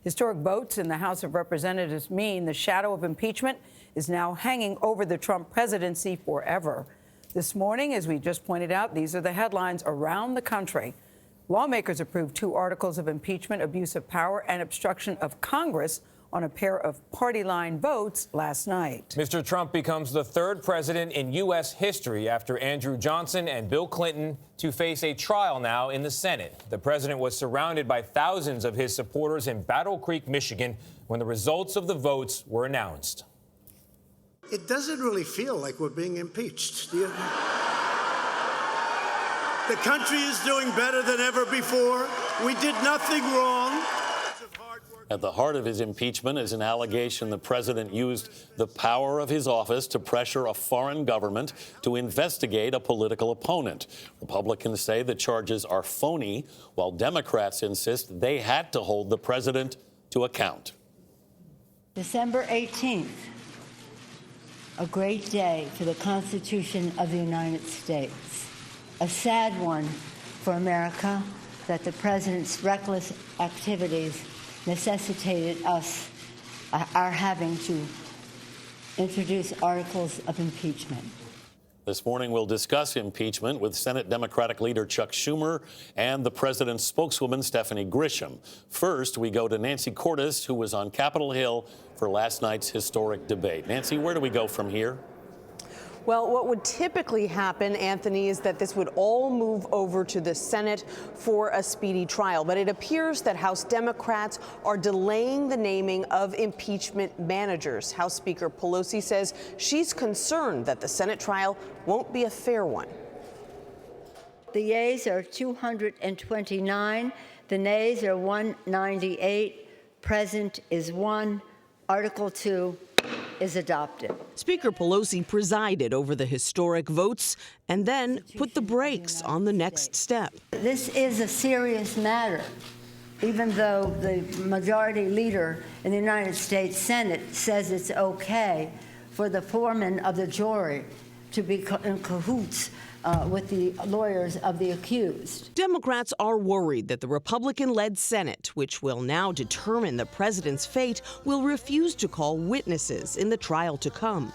Historic votes in the House of Representatives mean the shadow of impeachment is now hanging over the Trump presidency forever. This morning, as we just pointed out, these are the headlines around the country. Lawmakers approved 2 articles of impeachment, abuse of power, and obstruction of Congress on a pair of party line votes last night. Mr. Trump becomes the 3rd president in U.S. history after Andrew Johnson and Bill Clinton to face a trial now in the Senate. The president was surrounded by thousands of his supporters in Battle Creek, Michigan, when the results of the votes were announced. It doesn't really feel like we're being impeached, do you? The country is doing better than ever before. We did nothing wrong. At the heart of his impeachment is an allegation the president used the power of his office to pressure a foreign government to investigate a political opponent. Republicans say the charges are phony, while Democrats insist they had to hold the president to account. December 18th, a great day for the Constitution of the United States. A sad one for America that the president's reckless activities necessitated our having to introduce articles of impeachment. This morning, we'll discuss impeachment with Senate Democratic leader Chuck Schumer and the president's spokeswoman Stephanie Grisham. First, we go to Nancy Cordes, who was on Capitol Hill for last night's historic debate. Nancy, where do we go from here? Well, what would typically happen, Anthony, is that this would all move over to the Senate for a speedy trial. But it appears that House Democrats are delaying the naming of impeachment managers. House Speaker Pelosi says she's concerned that the Senate trial won't be a fair one. The yeas are 229. The nays are 198. Present is 1. Article 2 is adopted. Speaker Pelosi presided over the historic votes and then put the brakes on the next step. This is a serious matter, even though the majority leader in the United States Senate says it's okay for the foreman of the jury to be in cahoots with the lawyers of the accused. Democrats are worried that the Republican-led Senate, which will now determine the president's fate, will refuse to call witnesses in the trial to come.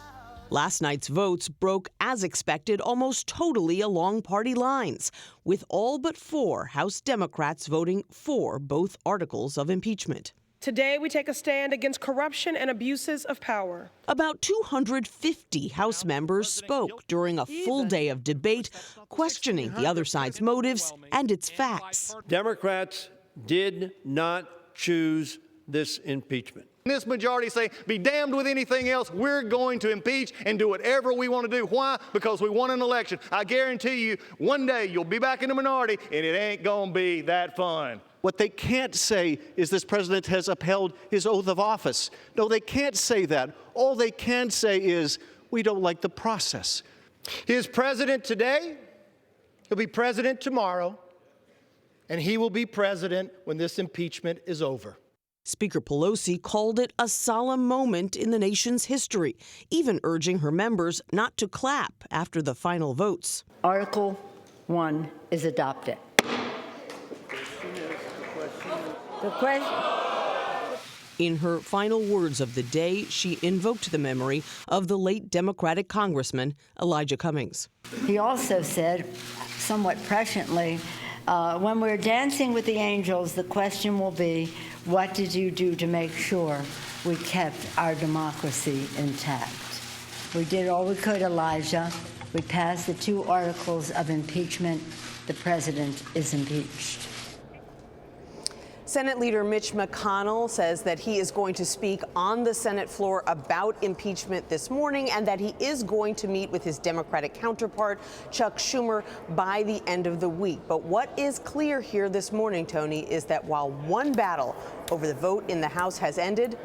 Last night's votes broke, as expected, almost totally along party lines, with all but 4 House Democrats voting for both articles of impeachment. Today, we take a stand against corruption and abuses of power. About 250 House members spoke during a full day of debate, questioning the other side's motives and its facts. Democrats did not choose this impeachment. This majority say, be damned with anything else. We're going to impeach and do whatever we want to do. Why? Because we won an election. I guarantee you, one day you'll be back in the minority, and it ain't going to be that fun. What they can't say is this president has upheld his oath of office. No, they can't say that. All they can say is, we don't like the process. He is president today, he'll be president tomorrow, and he will be president when this impeachment is over. Speaker Pelosi called it a solemn moment in the nation's history, even urging her members not to clap after the final votes. Article 1 is adopted. In her final words of the day, she invoked the memory of the late Democratic Congressman Elijah Cummings. He also said, somewhat presciently, when we're dancing with the angels, the question will be, what did you do to make sure we kept our democracy intact? We did all we could, Elijah. We passed the 2 articles of impeachment. The president is impeached. Senate Leader Mitch McConnell says that he is going to speak on the Senate floor about impeachment this morning and that he is going to meet with his Democratic counterpart, Chuck Schumer, by the end of the week. But what is clear here this morning, Tony, is that while one battle over the vote in the House has ended,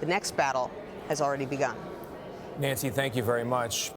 the next battle has already begun. Nancy, thank you very much.